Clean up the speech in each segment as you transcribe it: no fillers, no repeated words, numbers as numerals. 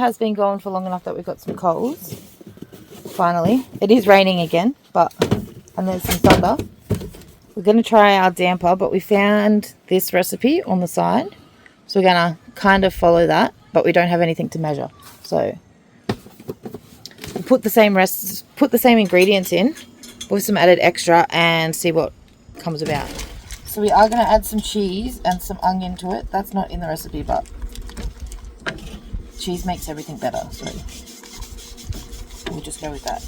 has been going for long enough that we've got some coals. Finally. It is raining again, and there's some thunder. We're going to try our damper, but we found this recipe on the side. So we're going to kind of follow that, but we don't have anything to measure. So we'll put the same ingredients in with some added extra and see what comes about. So we are going to add some cheese and some onion to it. That's not in the recipe, but cheese makes everything better. So we'll just go with that.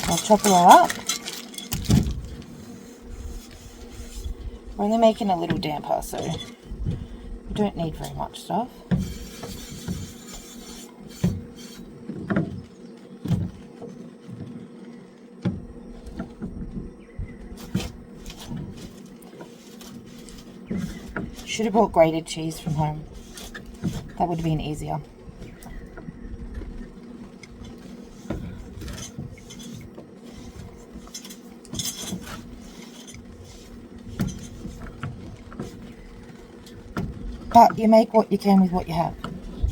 I'll chop it all up. We're only making a little damper, so we don't need very much stuff. Should have bought grated cheese from home. That would have been easier. But you make what you can with what you have.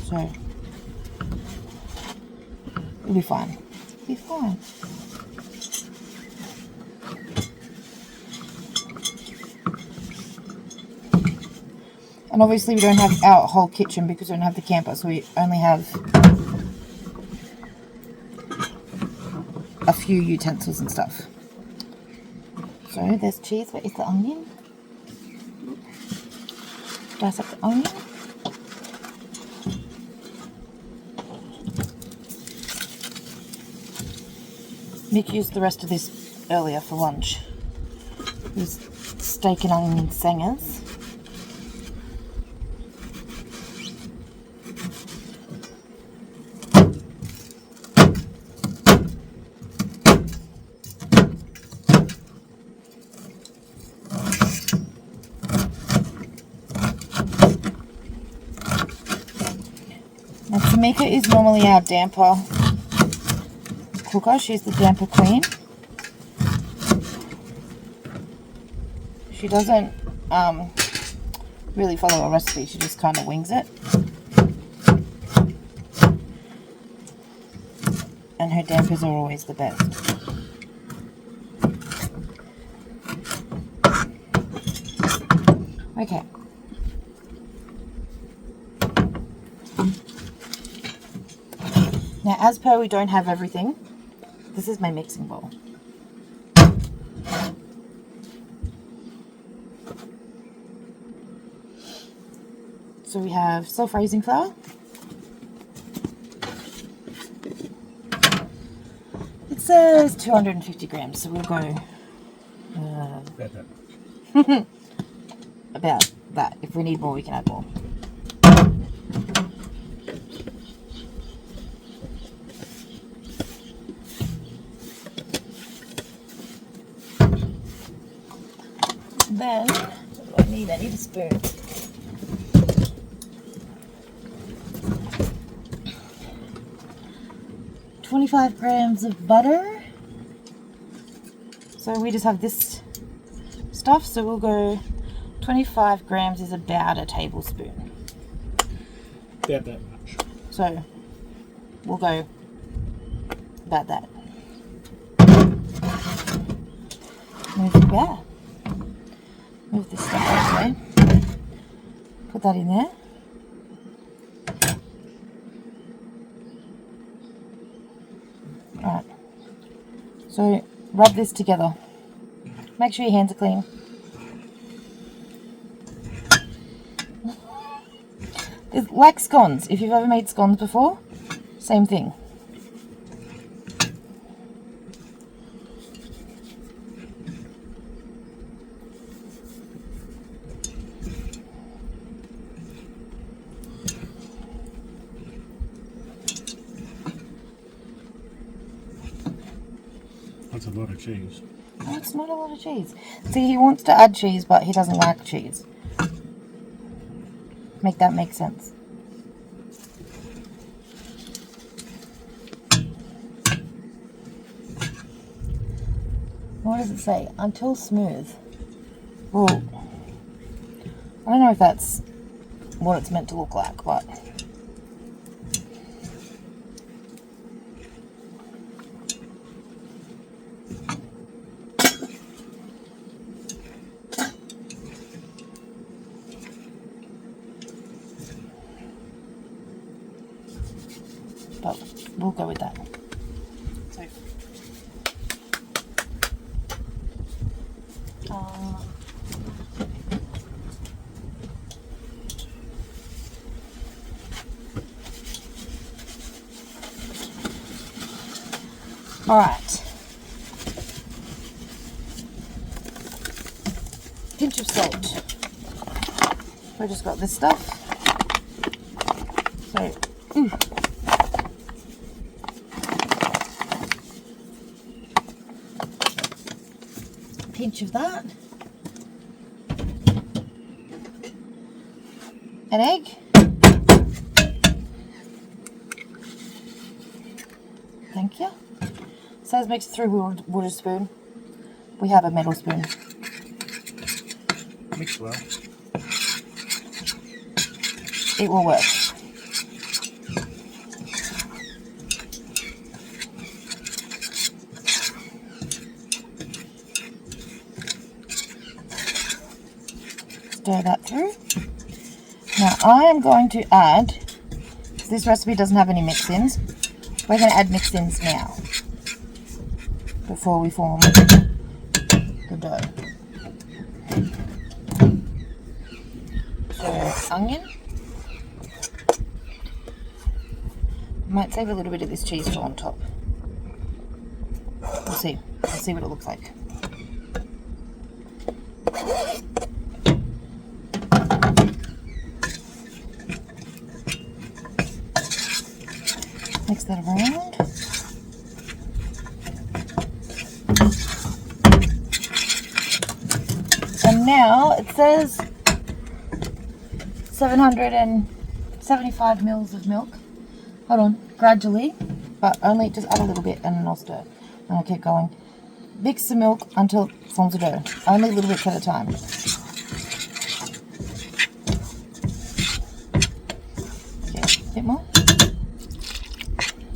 So it'll be fine. It'll be fine. And obviously we don't have our whole kitchen because we don't have the camper, so we only have a few utensils and stuff. So there's cheese. Where is the onion? Dice up the onion. Mick used the rest of this earlier for lunch. It was steak and onion sangers. Now, Tamika is normally our damper cooker. She's the damper queen. She doesn't really follow a recipe. She just kind of wings it. And her dampers are always the best. Okay. Now, as per we don't have everything, this is my mixing bowl. So we have self-raising flour. It says 250 grams, so we'll go about that. If we need more, we can add more. Then, what do I need? I need a spoon. $25 grams of butter. So we just have this stuff, so we'll go 25 grams is about a tablespoon. About that much. So we'll go about that. Move this stuff out of the way. Put that in there. Alright. So rub this together. Make sure your hands are clean. It's like scones. If you've ever made scones before, same thing. That's a lot of cheese. No, it's not a lot of cheese. See, he wants to add cheese, but he doesn't like cheese. Make that make sense. What does it say? Until smooth. Well, I don't know if that's what it's meant to look like, but we'll go with that. So, all right. Pinch of salt. We just got this stuff. So, pinch of that. An egg. Thank you. Says mix through wooden spoon. We have a metal spoon. Mix well. It will work. Stir that through. Now I am going to add, this recipe doesn't have any mix-ins, we're going to add mix-ins now before we form the dough. So onion. Might save a little bit of this cheese for on top. We'll see. We'll see what it looks like. Mix that around. And now it says 775 mils of milk. Hold on, gradually, but only just add a little bit and then I'll stir. And I'll keep going. Mix the milk until it forms a dough. Only a little bit at a time. Okay, a bit more.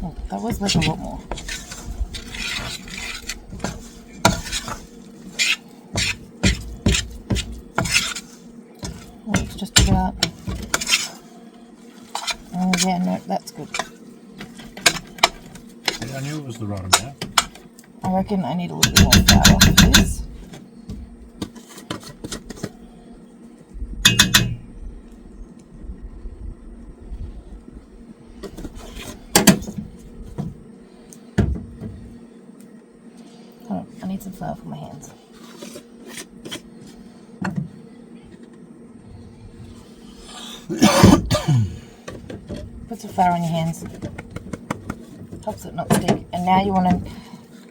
Oh, that was like a lot more. Let's just about. Oh yeah, no, that's good. I knew it was the right amount. I reckon I need a little bit more flour for this. Hold on, I need some flour for my hands. Put some flour on your hands. Helps it not stick. And now you want to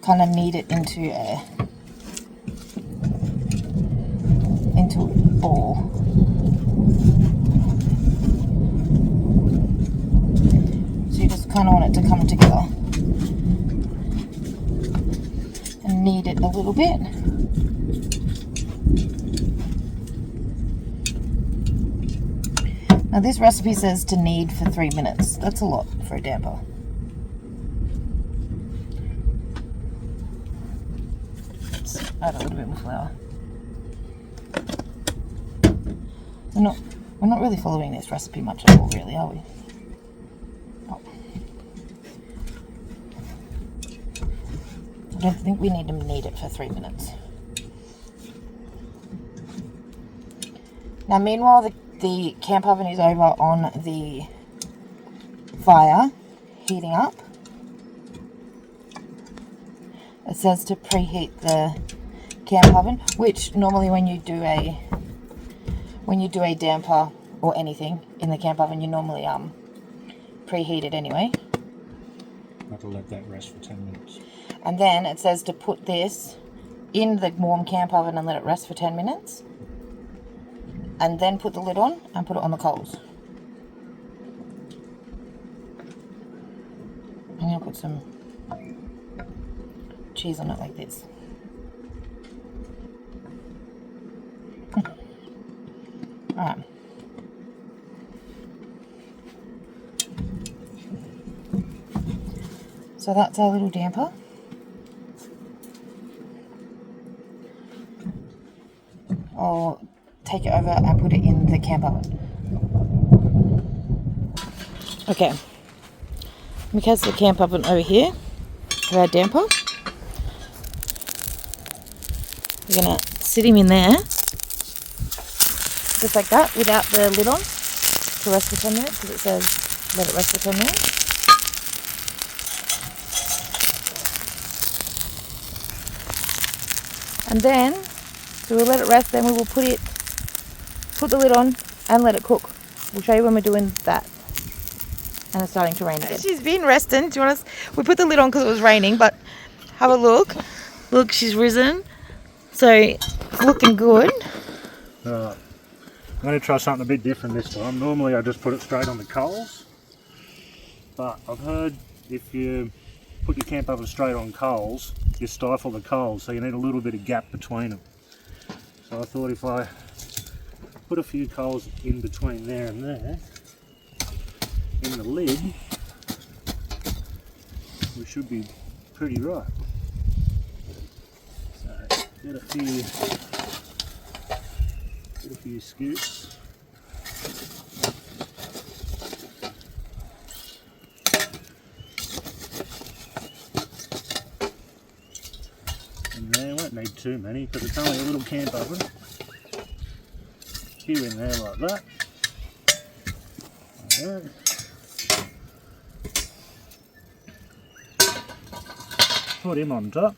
kind of knead it into a ball. So you just kind of want it to come together and knead it a little bit. Now this recipe says to knead for 3 minutes. That's a lot for a damper. Let's add a little bit more flour. We're not really following this recipe much at all, really, are we? Oh. I don't think we need to knead it for 3 minutes. Now meanwhile the camp oven is over on the fire, heating up. It says to preheat the camp oven, which normally when you do a damper or anything in the camp oven, you normally preheat it anyway. Have to let that rest for 10 minutes. And then it says to put this in the warm camp oven and let it rest for 10 minutes. And then put the lid on and put it on the coals. I'm going to put some cheese on it like this. Alright. So that's our little damper. I'll take it over and put it in the camp oven. Okay. Mick has the camp oven over here for our damper. We're going to sit him in there, just like that, without the lid on, to rest for 10 minutes, because it says let it rest for 10 minutes. And then, so we'll let it rest, then we will put the lid on and let it cook. We'll show you when we're doing that. And it's starting to rain again. She's been resting. Do you want us? We put the lid on because it was raining, but have a look. Look, she's risen. So, it's looking good. I'm going to try something a bit different this time. Normally I just put it straight on the coals, but I've heard if you put your camp oven straight on coals, you stifle the coals, so you need a little bit of gap between them. So I thought if I put a few coals in between there and there, in the lid, we should be pretty right. So get a few scoops. And there, won't need too many because it's only a little camp oven. A few in there like that. Like that. Put him on top.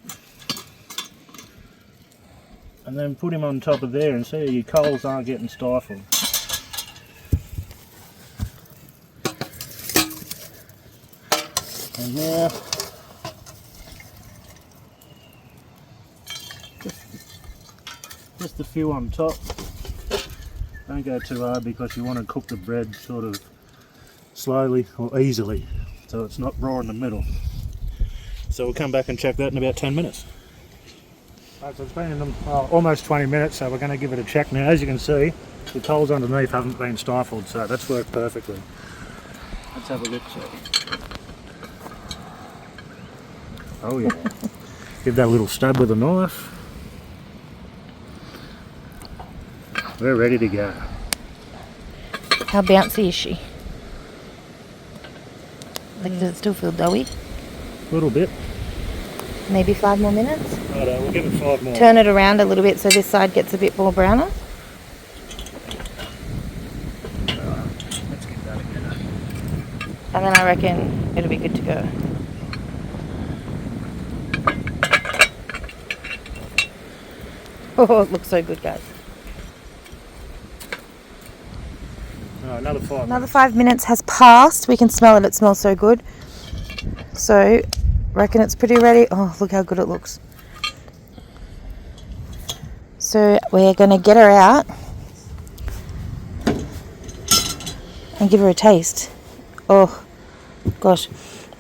And then put him on top of there and see your coals aren't getting stifled. And now, just a few on top. Don't go too hard because you want to cook the bread sort of slowly or easily, so it's not raw in the middle. So we'll come back and check that in about 10 minutes. Right, so it's been in them almost 20 minutes, so we're going to give it a check now. As you can see, the coals underneath haven't been stifled, so that's worked perfectly. Let's have a look, see. Oh yeah. Give that a little stab with a knife. We're ready to go. How bouncy is she? Like, does it still feel doughy? A little bit. Maybe 5 more minutes? Righto, we'll give it 5 more. Turn it around a little bit so this side gets a bit more browner. Let's get that again. And then I reckon it'll be good to go. Oh, it looks so good, guys. Another 5 Another minutes. 5 minutes has passed. We can smell it. It smells so good. So, reckon it's pretty ready. Oh, look how good it looks. So, we're going to get her out and give her a taste. Oh, gosh.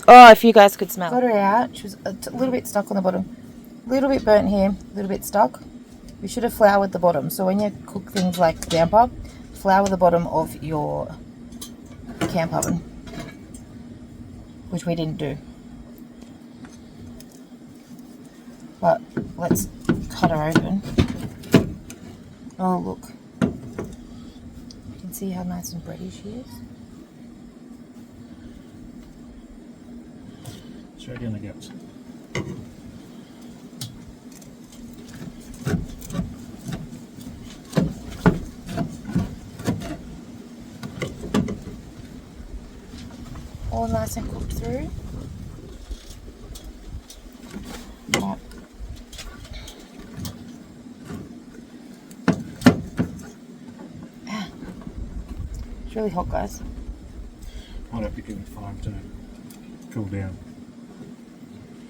Oh, if you guys could smell. Got her out. She was a little bit stuck on the bottom. A little bit burnt here, a little bit stuck. We should have floured the bottom. So when you cook things like damper, flour the bottom of your camp oven, which we didn't do. But let's cut her open. Oh, look. You can see how nice and bready she is. Straight in the guts. All nice and cooked through. Right. It's really hot, guys. Might have to give it 5 to cool down.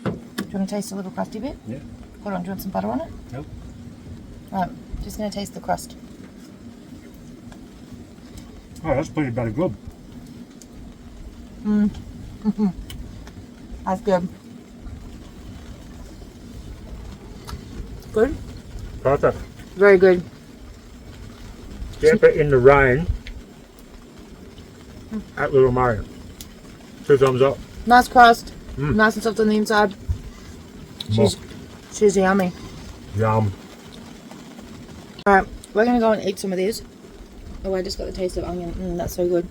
Do you want to taste a little crusty bit? Yeah. Hold on, do you want some butter on it? Nope. Right, just going to taste the crust. Oh, that's pretty bloody good. That's good. Good? Perfect. Very good. Damper in the rain at Little Murray. 2 thumbs up. Nice crust. Nice and soft on the inside. She's yummy. Yum. Alright, we're gonna go and eat some of these. Oh, I just got the taste of onion. That's so good.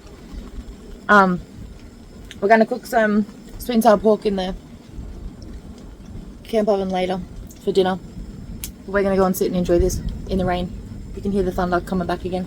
We're gonna cook some sweet and sour pork in the camp oven later for dinner. We're gonna go and sit and enjoy this in the rain. You can hear the thunder coming back again.